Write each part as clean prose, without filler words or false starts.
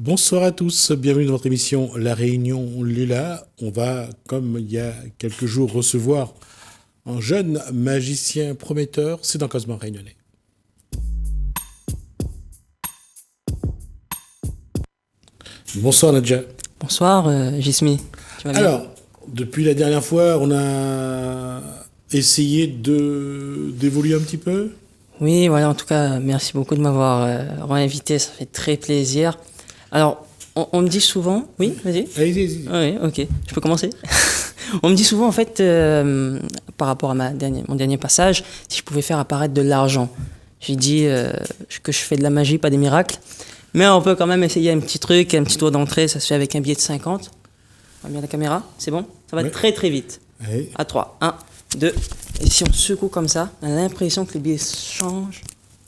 Bonsoir à tous, bienvenue dans votre émission La Réunion Lula. On va, comme il y a quelques jours, recevoir un jeune magicien prometteur, c'est dans Cosmo Réunionnais. Bonsoir Nadja. Bonsoir Gismi, tu vas bien? Alors, depuis la dernière fois, on a essayé d'évoluer un petit peu. Oui, voilà, en tout cas, merci beaucoup de m'avoir réinvité, ça fait très plaisir. Alors, on me dit souvent... Oui, vas-y. Allez-y. Oui, ok, je peux commencer. On me dit souvent, en fait, par rapport à mon dernier passage, si je pouvais faire apparaître de l'argent. J'ai dit que je fais de la magie, pas des miracles. Mais on peut quand même essayer un petit truc, un petit tour d'entrée, ça se fait avec un billet de 50. On va bien la caméra, c'est bon? Ça va très très vite. Allez. À 3, 1, 2. Et si on secoue comme ça, on a l'impression que le billet change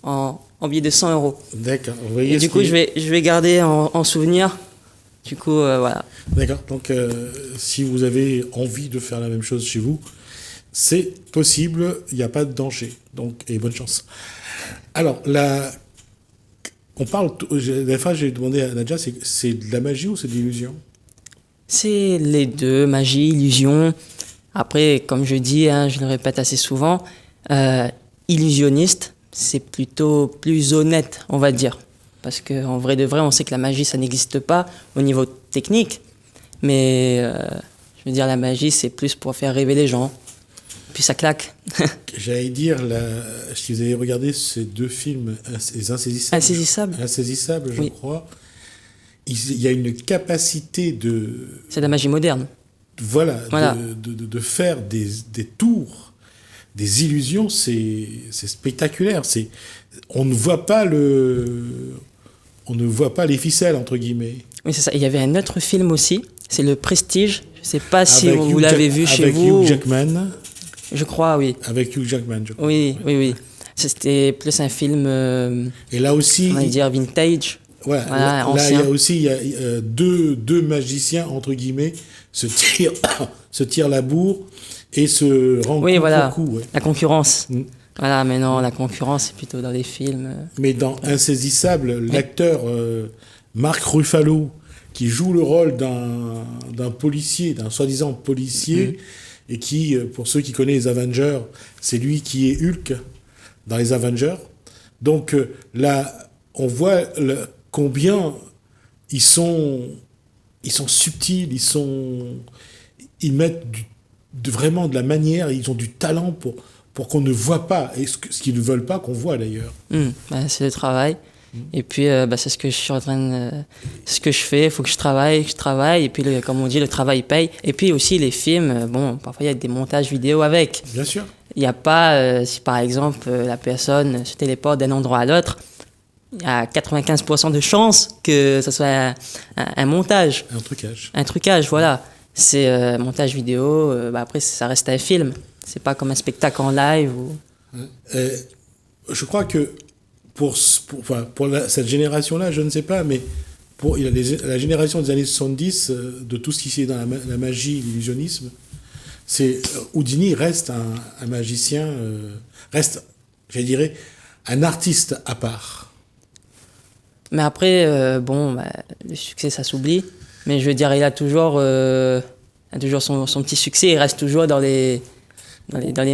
en billet de 100 euros. D'accord. Vous voyez Et du coup, je vais garder en souvenir. Du coup, voilà. D'accord. Donc, si vous avez envie de faire la même chose chez vous, c'est possible. Il n'y a pas de danger. Donc, et bonne chance. Alors, on parle. La dernière fois, j'ai demandé à Nadja, c'est de la magie ou c'est de l'illusion? C'est les deux, magie, illusion. Après, comme je dis, hein, je le répète assez souvent, illusionniste, c'est plutôt plus honnête, on va dire. Parce qu'en vrai de vrai, on sait que la magie, ça n'existe pas au niveau technique. Mais je veux dire, la magie, c'est plus pour faire rêver les gens. Puis ça claque. J'allais dire, si vous avez regardé ces deux films, les Insaisissables. Insaisissable. Insaisissables, je Oui. crois. Il y a une capacité de... C'est de la magie moderne. Voilà. Voilà. De faire des tours, des illusions, c'est spectaculaire. On ne voit pas les ficelles, entre guillemets. Oui, c'est ça. Il y avait un autre film aussi, c'est Le Prestige. Je ne sais pas si Avec vous l'avez vu chez avec vous. Hugh Jackman. Je crois, oui. Avec Hugh Jackman, je crois. Oui. C'était plus un film, Et là aussi, on va dire, vintage. voilà, Voilà, là, il y ancien. a aussi deux magiciens, entre guillemets, se tirent la bourre et se rendent Oui, coup voilà, pour coup. Ouais. la concurrence. Mm. Voilà, mais non, la concurrence, c'est plutôt dans les films. Mais dans Insaisissable, l'acteur Mark Ruffalo, qui joue le rôle d'un policier, d'un soi-disant policier, et qui, pour ceux qui connaissent les Avengers, c'est lui qui est Hulk dans les Avengers. Donc là, on voit combien ils sont subtils, ils mettent vraiment de la manière, ils ont du talent pour qu'on ne voit pas, et ce qu'ils ne veulent pas qu'on voit d'ailleurs. C'est le travail. Et puis, c'est ce que je suis en train de... C'est ce que je fais, il faut que je travaille. Et puis, comme on dit, le travail paye. Et puis aussi, les films, parfois, il y a des montages vidéo avec. Bien sûr. Il n'y a pas, si par exemple, la personne se téléporte d'un endroit à l'autre, il y a 95% de chances que ce soit un montage. Un trucage. Un trucage, voilà. C'est montage vidéo, après, ça reste un film. C'est pas comme un spectacle en live. Je crois que pour cette génération-là, je ne sais pas, mais pour la génération des années 70, de tout ce qui est dans la magie, l'illusionnisme, Houdini reste un magicien, reste, je dirais, un artiste à part. Mais après, le succès, ça s'oublie. Mais je veux dire, il a toujours son petit succès. Il reste toujours dans les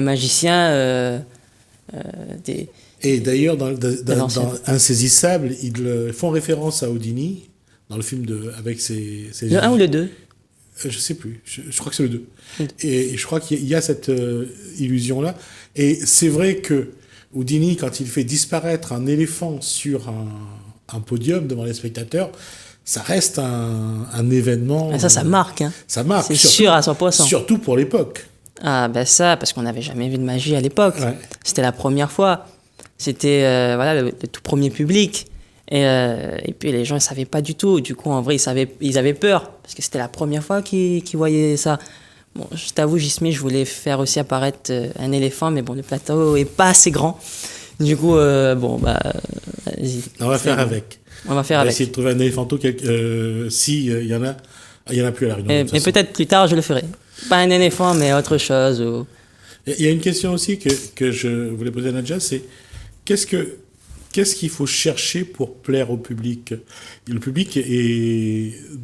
magiciens Et d'ailleurs, dans Insaisissable, ils font référence à Houdini, dans le film avec ses le 1 ou le 2? Je sais plus, je crois que c'est le 2. Et je crois qu'il y a cette illusion-là. Et c'est vrai que Houdini, quand il fait disparaître un éléphant sur un podium devant les spectateurs, ça reste un événement... Ça marque. Hein. Ça marque. C'est sûr à 100%. Surtout pour l'époque. Ah, ça, parce qu'on n'avait jamais vu de magie à l'époque. Ouais. C'était la première fois. C'était le tout premier public. Et puis les gens ne savaient pas du tout. Du coup, en vrai, ils avaient peur. Parce que c'était la première fois qu'ils voyaient ça. Bon, je t'avoue, Gismi, je voulais faire aussi apparaître un éléphant. Mais bon, le plateau n'est pas assez grand. Du coup, vas-y. On va faire avec. On va faire on va avec. essayer de trouver un éléphanto si il y en a. Il n'y en a plus à la Réunion. Et peut-être plus tard, je le ferai. Pas un éléphant, mais autre chose. Il y a une question aussi que je voulais poser à Nadja, c'est qu'est-ce que qu'est-ce qu'il faut chercher pour plaire au public? Le public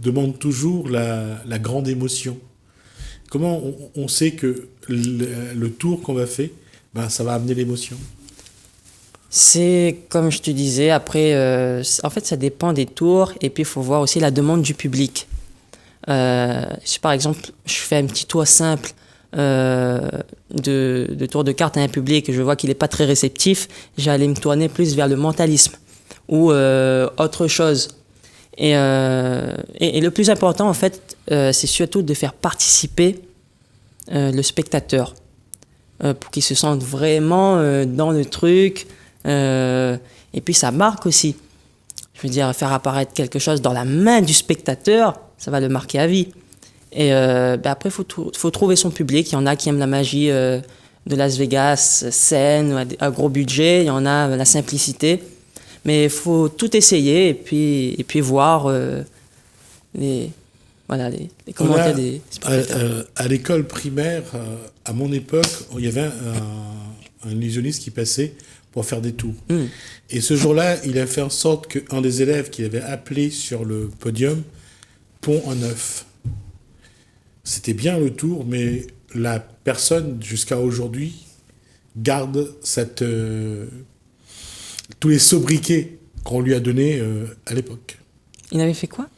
demande toujours la grande émotion. Comment on sait que le tour qu'on va faire, ben, ça va amener l'émotion? C'est comme je te disais, après, en fait, ça dépend des tours et puis il faut voir aussi la demande du public. Si par exemple, je fais un petit tour simple de tour de cartes à un public et je vois qu'il n'est pas très réceptif, j'allais me tourner plus vers le mentalisme ou autre chose. Et le plus important, en fait, c'est surtout de faire participer le spectateur pour qu'il se sente vraiment dans le truc. Et puis ça marque aussi. Je veux dire, faire apparaître quelque chose dans la main du spectateur, ça va le marquer à vie. Et après, faut trouver son public. Il y en a qui aiment la magie de Las Vegas, scène, à gros budget. Il y en a la simplicité. Mais il faut tout essayer et puis voir les commentaires des spectateurs. À l'école primaire, à mon époque, il y avait un illusionniste qui passait pour faire des tours. Et ce jour-là, il a fait en sorte qu'un des élèves qu'il avait appelé sur le podium pond un œuf. C'était bien le tour, mais la personne, jusqu'à aujourd'hui, garde tous les sobriquets qu'on lui a donnés à l'époque. Il avait fait quoi?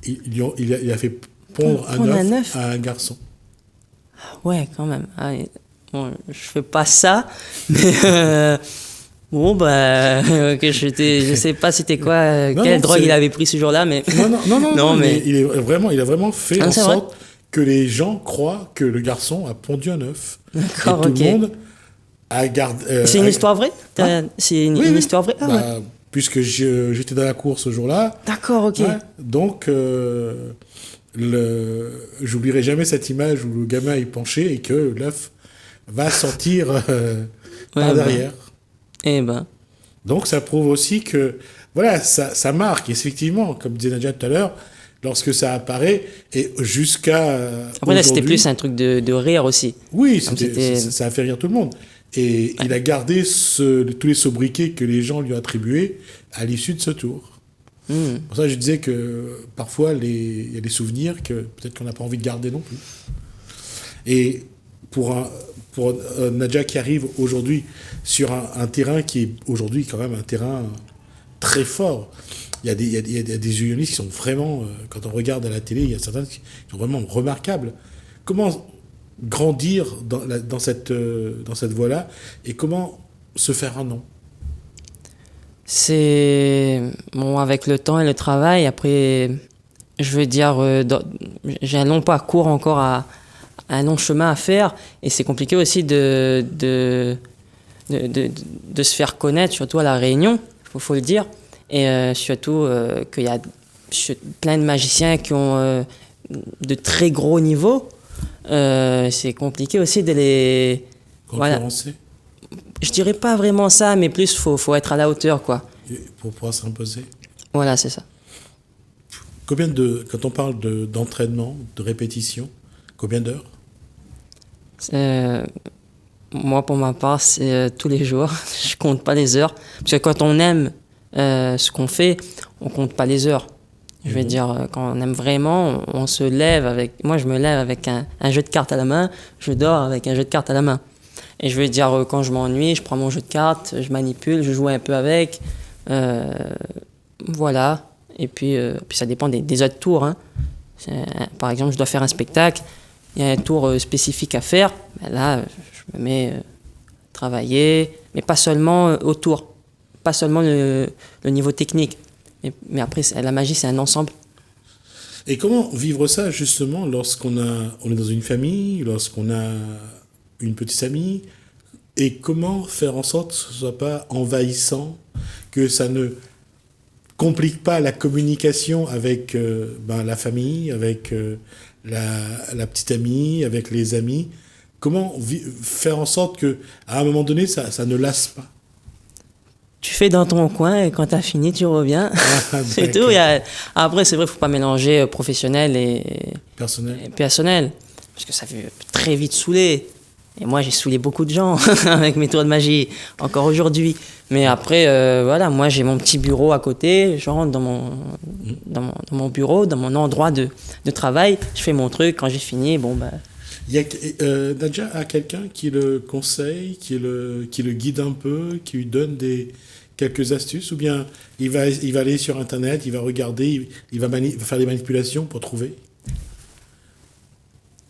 Il a fait pondre un œuf à un garçon. Ouais, quand même. Ah, bon, je fais pas ça, mais bon, que je sais pas c'était quoi, quelle drogue il avait pris ce jour-là, mais non, mais il a vraiment fait en sorte que les gens croient que le garçon a pondu un œuf. D'accord, et tout le monde a gardé. C'est une histoire vraie? C'est une histoire vraie? Ah, ouais. Puisque j'étais dans la course ce jour-là. D'accord, ok. Ouais, donc, j'oublierai jamais cette image où le gamin est penché et que l'œuf va sortir par derrière. Donc, ça prouve aussi que, voilà, ça marque. Effectivement, comme disait Nadia tout à l'heure, lorsque ça apparaît, et jusqu'à. Après, là, c'était plus un truc de rire aussi. Oui, ça a fait rire tout le monde. Et il a gardé tous les sobriquets que les gens lui ont attribués à l'issue de ce tour. Pour ça, je disais que parfois, il y a des souvenirs que peut-être qu'on n'a pas envie de garder non plus. Et pour Nadia qui arrive aujourd'hui sur un terrain qui est aujourd'hui quand même un terrain très fort, il y a des unionistes qui sont vraiment, quand on regarde à la télé, il y a certains qui sont vraiment remarquables. Comment grandir dans cette voie-là et comment se faire un nom? C'est bon, avec le temps et le travail. Après, je veux dire, j'ai un long parcours encore, un long chemin à faire, et c'est compliqué aussi de se faire connaître, surtout à La Réunion, faut le dire, et surtout qu'il y a plein de magiciens qui ont de très gros niveaux. C'est compliqué aussi de les concurrencer. Voilà. Je dirais pas vraiment ça, mais plus faut être à la hauteur, quoi. Pour pouvoir s'imposer. Voilà, c'est ça. Quand on parle d'entraînement, de répétition, combien d'heures? Moi, pour ma part, c'est tous les jours. Je compte pas les heures, parce que quand on aime ce qu'on fait, on compte pas les heures. Je veux dire, quand on aime vraiment, on se lève avec. Moi, je me lève avec un jeu de cartes à la main, je dors avec un jeu de cartes à la main. Et je veux dire, quand je m'ennuie, je prends mon jeu de cartes, je manipule, je joue un peu avec. Voilà. Et puis ça dépend des autres tours. Hein. Par exemple, je dois faire un spectacle, il y a un tour spécifique à faire. Ben là, je me mets à travailler, mais pas seulement au tour, pas seulement le niveau technique. Mais après, la magie, c'est un ensemble. Et comment vivre ça, justement, lorsqu'on est dans une famille, lorsqu'on a une petite amie, et comment faire en sorte que ce ne soit pas envahissant, que ça ne complique pas la communication avec la famille, avec la petite amie, avec les amis. Comment faire en sorte qu'à un moment donné, ça ne lasse pas? Tu fais dans ton coin et quand tu as fini, tu reviens. C'est tout. Après, c'est vrai, il ne faut pas mélanger professionnel et personnel. Parce que ça fait très vite saouler. Et moi, j'ai saoulé beaucoup de gens avec mes tours de magie, encore aujourd'hui. Mais après, voilà, moi, j'ai mon petit bureau à côté. Je rentre dans mon bureau, dans mon endroit de travail. Je fais mon truc. Quand j'ai fini, bon, bah... Nadja a quelqu'un qui le conseille, qui le guide un peu, qui lui donne quelques astuces, ou bien il va aller sur Internet, il va regarder, il va faire des manipulations pour trouver?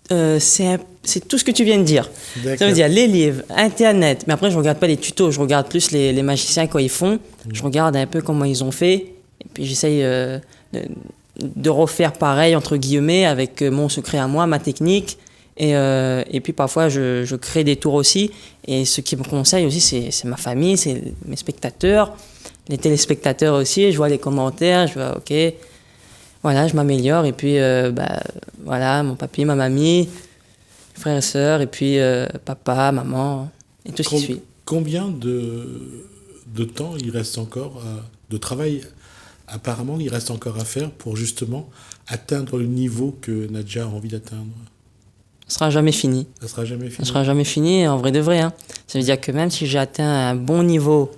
C'est tout ce que tu viens de dire. D'accord. Ça veut dire les livres, Internet. Mais après, je regarde pas les tutos, je regarde plus les magiciens quand ils font. Je regarde un peu comment ils ont fait. Et puis j'essaye de refaire pareil, entre guillemets, avec mon secret à moi, ma technique. Et puis parfois, je crée des tours aussi. Et ce qui me conseille aussi, c'est ma famille, c'est mes spectateurs, les téléspectateurs aussi. Je vois les commentaires, je vois, ok, voilà, je m'améliore. Et puis, voilà, mon papy, ma mamie, frères et sœurs, et puis papa, maman, et tout ce qui suit. Combien de temps il reste encore, de travail apparemment, il reste encore à faire pour justement atteindre le niveau que Nadja a envie d'atteindre? Ça sera jamais fini. Ça sera jamais fini. Ça sera jamais fini, en vrai de vrai. Hein. Ça veut dire que même si j'ai atteint un bon niveau,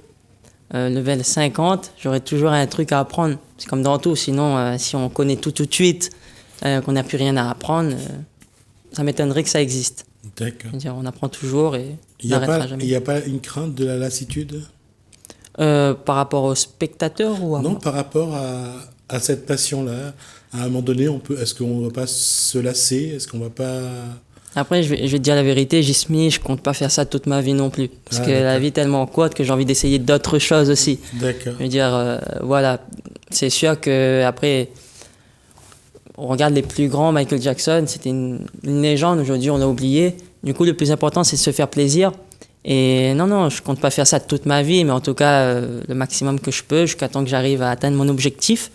level 50, j'aurai toujours un truc à apprendre. C'est comme dans tout. Sinon, si on connaît tout de suite, qu'on n'a plus rien à apprendre, ça m'étonnerait que ça existe. D'accord. C'est-à-dire, on apprend toujours et il n'y a pas une crainte de la lassitude? Par rapport aux spectateurs ou à Non, moi? par rapport à cette passion-là. À un moment donné, est-ce qu'on ne va pas se lasser? Est-ce qu'on va pas... Après, je vais te dire la vérité, Jismi, je compte pas faire ça toute ma vie non plus. Parce que la vie est tellement courte que j'ai envie d'essayer d'autres choses aussi. D'accord. Je veux dire, voilà, c'est sûr qu'après, on regarde les plus grands, Michael Jackson, c'était une légende, aujourd'hui on l'a oublié. Du coup, le plus important, c'est de se faire plaisir. Et non, je compte pas faire ça toute ma vie, mais en tout cas, le maximum que je peux, jusqu'à temps que j'arrive à atteindre mon objectif.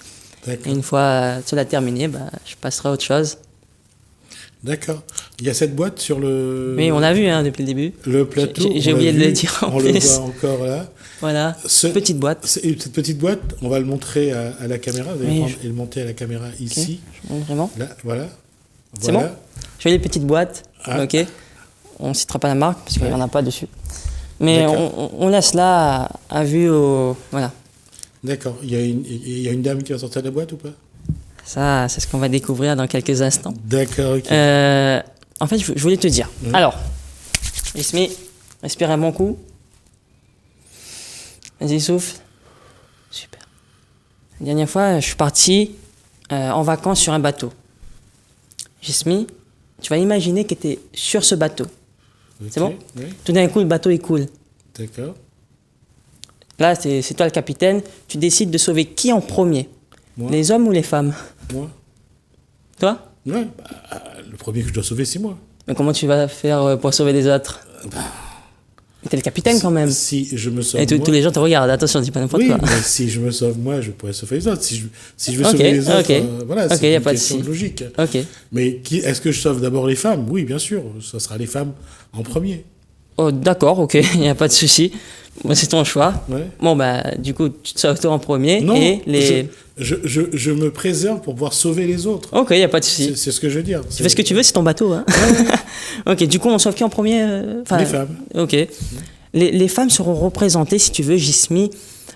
Et une fois cela terminé, je passerai à autre chose. D'accord. Il y a cette boîte sur le... Oui, on l'a vu depuis le début. Le plateau. J'ai oublié de le dire en plus. On le voit encore là. Voilà, petite boîte. Cette petite boîte, on va le montrer à la caméra. Vous allez prendre et le monter à la caméra ici. Okay. Je montre vraiment. Là, voilà. C'est bon. Je vais les petites boîtes. Ah. Ok. On ne citera pas la marque parce qu'il n'y en a pas dessus. Mais on laisse là à vue au... Voilà. D'accord. Il y a une dame qui va sortir de la boîte ou pas? Ça, c'est ce qu'on va découvrir dans quelques instants. D'accord, ok. En fait, je voulais te dire. Alors, Ismi, respire un bon coup. Vas-y, souffle. Super. La dernière fois, je suis parti en vacances sur un bateau. Jismi, tu vas imaginer que tu es sur ce bateau. Okay, c'est bon? Oui. Tout d'un coup, le bateau, il coule. D'accord. Là, c'est toi le capitaine. Tu décides de sauver qui en premier? Moi. Les hommes ou les femmes? Moi. Toi? Ouais, le premier que je dois sauver, c'est moi. Mais comment tu vas faire pour sauver les autres? T'es le capitaine quand même. Si je me sauve et tous les gens te regardent, attention, dis pas n'importe quoi. Oui, mais si je me sauve moi, je pourrais sauver les autres. Si je veux sauver les autres, voilà, c'est une question logique. Okay. Mais est-ce que je sauve d'abord les femmes? Oui, bien sûr, ça sera les femmes en premier. Oh, d'accord, ok, il n'y a pas de souci. Bon, c'est ton choix. Ouais. Bon, du coup, tu te sauves toi en premier. Non, et les... je me préserve pour pouvoir sauver les autres. Ok, il n'y a pas de souci. C'est ce que je veux dire. Tu fais ce que tu veux, c'est ton bateau. Hein. Ouais. Ok, du coup, on sauve qui en premier? Les femmes. Ok. Les femmes seront représentées, si tu veux, Jismi,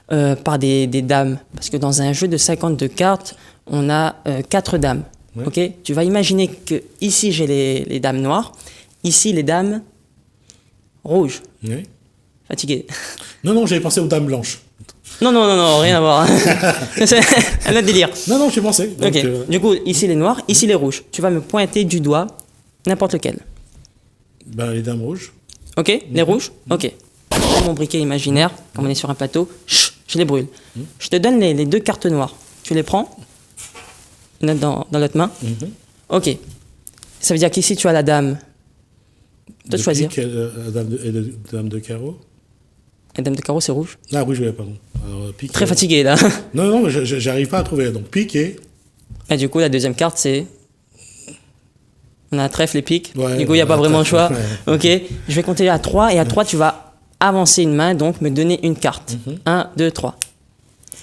par des dames. Parce que dans un jeu de 52 cartes, on a 4 dames. Ouais. Ok. Tu vas imaginer que ici, j'ai les dames noires. Ici, les dames rouges. Oui. Fatigué. Non, j'avais pensé aux dames blanches. Non, rien à voir. C'est un autre délire. Non, j'ai pensé. Donc, ok. Du coup, ici les noirs, ici les rouges. Tu vas me pointer du doigt n'importe lequel. Les dames rouges. Ok, les rouges. Ok. Je prends mon briquet imaginaire, comme on est sur un plateau. Je les brûle. Je te donne les 2 cartes noires. Tu les prends. Une autre dans l'autre main. Ok. Ça veut dire qu'ici, tu as la dame. De choisir. La dame de carreau. La dame de carreau, c'est rouge. Ah, rouge, pardon. Alors, pique, très fatigué, là. Non, j'arrive pas à trouver. Donc, pique et... du coup, la deuxième carte, c'est... On a trèfle et pique. Ouais, du coup, il n'y a pas vraiment le choix. Ouais. Ok. Je vais compter à 3. Et à 3, tu vas avancer une main, donc me donner une carte. 1, 2, 3.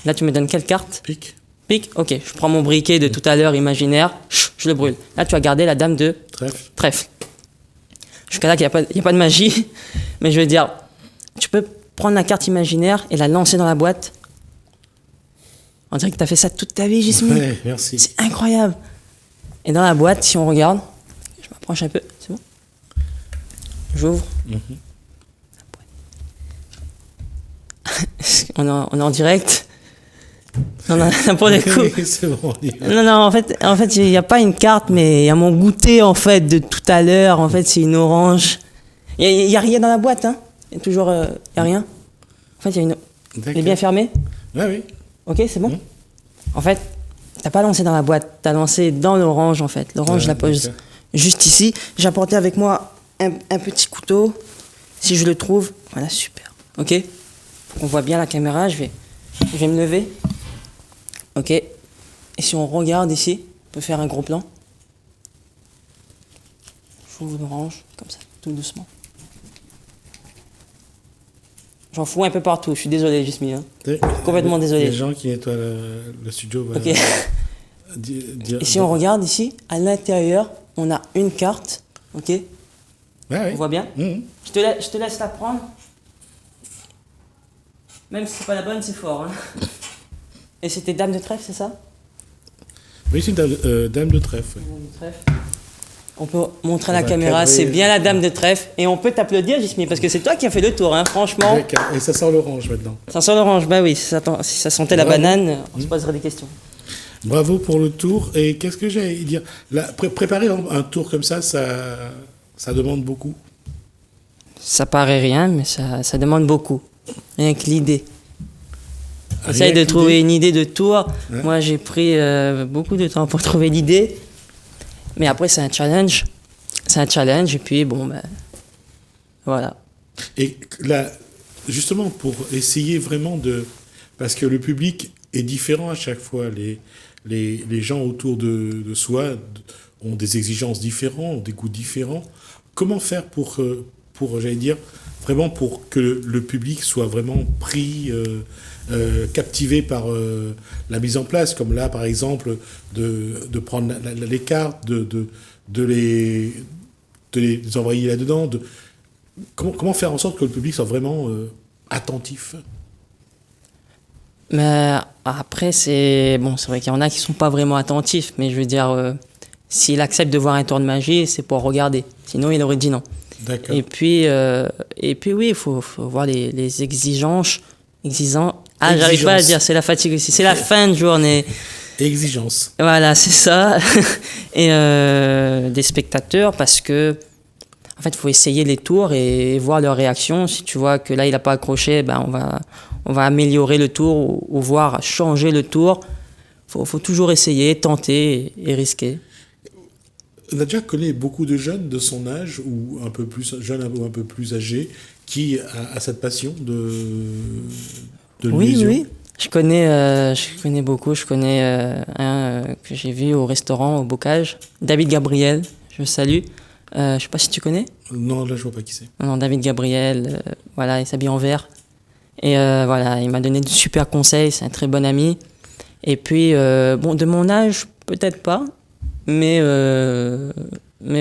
Là, tu me donnes quelle carte? Pique. Pique. Ok. Je prends mon briquet de tout à l'heure imaginaire. Je le brûle. Là, tu as gardé la dame de... Trèfle. Trèfle. Jusqu'à là, il n'y a pas de magie. Mais je veux dire, tu peux prendre la carte imaginaire et la lancer dans la boîte. On dirait que tu as fait ça toute ta vie, Gismi. Ouais, merci. C'est incroyable. Et dans la boîte, si on regarde, je m'approche un peu, c'est bon? J'ouvre. On est en direct. Non, pour le coup. C'est bon. Non, en fait, il n'y a pas une carte, mais il y a mon goûter, en fait, de tout à l'heure. En fait, c'est une orange. Il n'y a rien dans la boîte, hein. Il y a toujours, il n'y a rien. En fait, il y a une... Elle est bien fermée? Oui. Ok, c'est bon. En fait, t'as pas lancé dans la boîte, t'as lancé dans l'orange, en fait. L'orange, je la pose juste ici. J'ai apporté avec moi un petit couteau. Si je le trouve, voilà, super. Ok? Faut qu'on voit bien la caméra, je vais me lever. Ok? Et si on regarde ici, on peut faire un gros plan. J'ouvre l'orange, comme ça, tout doucement. J'en fous un peu partout, je suis désolé, Gismi. Hein. Complètement désolé. Les gens qui nettoient le studio. Ok. Et si on regarde ici, à l'intérieur, on a une carte. Ok? On voit bien? Je te laisse la prendre. Même si c'est pas la bonne, c'est fort. Hein. Et c'était Dame de trèfle, c'est ça? Oui, c'est une dame de trèfle. Dame de trèfle. On peut montrer à la caméra, c'est bien la Dame de trèfle. Et on peut t'applaudir, Gismi, parce que c'est toi qui as fait le tour, hein, franchement. Et ça sent l'orange maintenant. Ça sent l'orange, bah oui. Si ça sentait la banane, on se poserait des questions. Bravo pour le tour. Et qu'est-ce que j'allais dire? Préparer un tour comme ça demande beaucoup. Ça paraît rien, mais ça demande beaucoup. Rien que l'idée. Essaye de trouver une idée de tour. Ouais. Moi, j'ai pris beaucoup de temps pour trouver l'idée. Mais après, c'est un challenge. Et puis, bon, ben, voilà. Et là, justement, pour essayer vraiment de... Parce que le public est différent à chaque fois. Les gens autour de soi ont des exigences différentes, ont des goûts différents. Comment faire pour j'allais dire, vraiment pour que le public soit vraiment pris, captivé par la mise en place, comme là, par exemple, de prendre les cartes, de les envoyer là-dedans. Comment faire en sorte que le public soit vraiment attentif? Mais après, c'est vrai qu'il y en a qui sont pas vraiment attentifs, mais je veux dire, s'il accepte de voir un tour de magie, c'est pour regarder. Sinon, il aurait dit non. D'accord. Et puis oui, il faut voir les exigences. Ah, j'arrive pas à dire, c'est la fatigue aussi. C'est la fin de journée. Exigence. Voilà, c'est ça. Et des spectateurs, parce que en fait, il faut essayer les tours et voir leur réaction. Si tu vois que là, il n'a pas accroché, ben, on va améliorer le tour ou voir changer le tour. Faut toujours essayer, tenter et risquer. Nadja connaît beaucoup de jeunes de son âge, ou un peu plus jeunes ou un peu plus âgés, qui a cette passion de l'illusion. Oui. Je connais beaucoup. Je connais un que j'ai vu au restaurant, au Bocage. David Gabriel, je le salue. Je sais pas si tu connais. Non, là, je vois pas qui c'est. Non, David Gabriel, voilà, il s'habille en vert. Et voilà, il m'a donné de super conseils. C'est un très bon ami. Et puis, bon, de mon âge, peut-être pas. Mais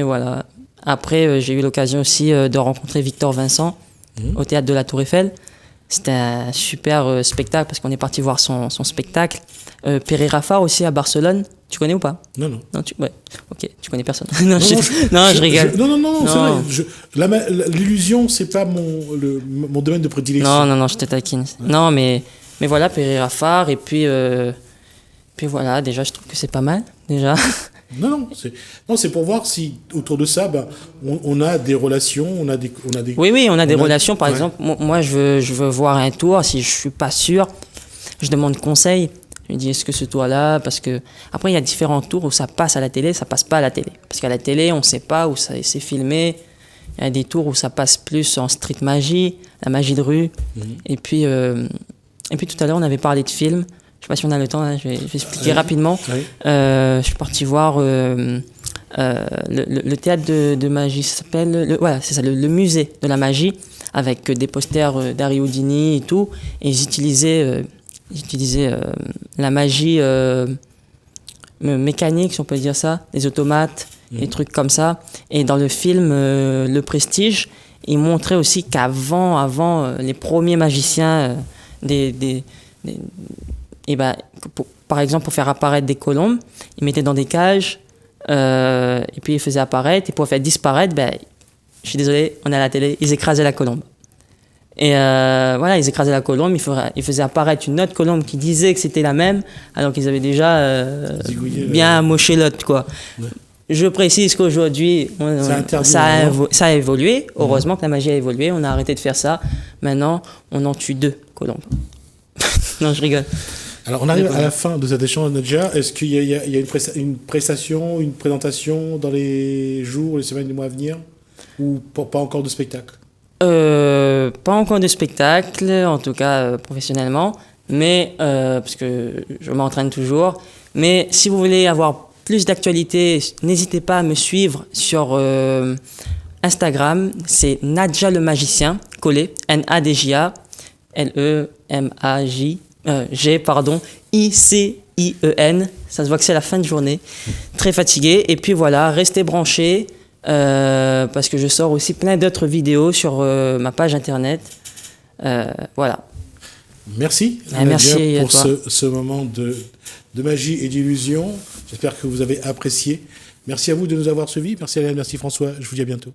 voilà. Après, j'ai eu l'occasion aussi de rencontrer Victor Vincent au théâtre de la Tour Eiffel. C'était un super spectacle parce qu'on est parti voir son spectacle. Pereira Far aussi à Barcelone. Tu connais ou pas? Non. Ouais. Ok, tu connais personne. Je rigole. Non, c'est vrai. L'illusion, c'est pas mon domaine de prédilection. Non, je te taquine. Ouais. Non, mais voilà, Pereira Far. Et puis voilà, déjà, je trouve que c'est pas mal. Déjà. Non, c'est pour voir si autour de ça, on a des relations, on a des. Oui, on a des relations. Par exemple, moi, je veux voir un tour. Si je suis pas sûr, je demande conseil. Je me dis, est-ce que ce tour-là, parce que après il y a différents tours où ça passe à la télé, ça passe pas à la télé. Parce qu'à la télé, on sait pas où c'est filmé. Il y a des tours où ça passe plus en street magie, la magie de rue. Et puis tout à l'heure, on avait parlé de films. Je sais pas si on a le temps, hein, je vais expliquer rapidement. Oui. Je suis parti voir le théâtre de magie, ça s'appelle, voilà, c'est ça, le musée de la magie, avec des posters d'Harry Houdini et tout. Et ils utilisaient la magie mécanique, si on peut dire ça, les automates. des trucs comme ça. Et dans le film Le Prestige, il montrait aussi qu'avant les premiers magiciens, par exemple, pour faire apparaître des colombes, ils mettaient dans des cages, et puis ils faisaient apparaître, et pour faire disparaître, je suis désolé, on est à la télé, ils écrasaient la colombe. Et voilà, ils écrasaient la colombe, ils faisaient apparaître une autre colombe qui disait que c'était la même, alors qu'ils avaient déjà bien amoché l'autre, quoi. Ouais. Je précise qu'aujourd'hui, ça a évolué. Heureusement que la magie a évolué. On a arrêté de faire ça. Maintenant, on en tue 2 colombes. Non, je rigole. Alors, on arrive à la fin de cet échange, Nadja. Est-ce qu'il y a une prestation, une présentation dans les jours, les semaines, les mois à venir? Ou pas encore de spectacle? Pas encore de spectacle, en tout cas professionnellement. Mais, parce que je m'entraîne toujours. Mais si vous voulez avoir plus d'actualité, n'hésitez pas à me suivre sur Instagram, c'est Nadja le magicien, collé, Nadja, Icien, ça se voit que c'est la fin de journée, très fatigué, et puis voilà, restez branchés, parce que je sors aussi plein d'autres vidéos sur ma page internet, voilà. Merci, merci pour ce moment de magie et d'illusion. J'espère que vous avez apprécié. Merci à vous de nous avoir suivis. Merci Alain, merci François. Je vous dis à bientôt.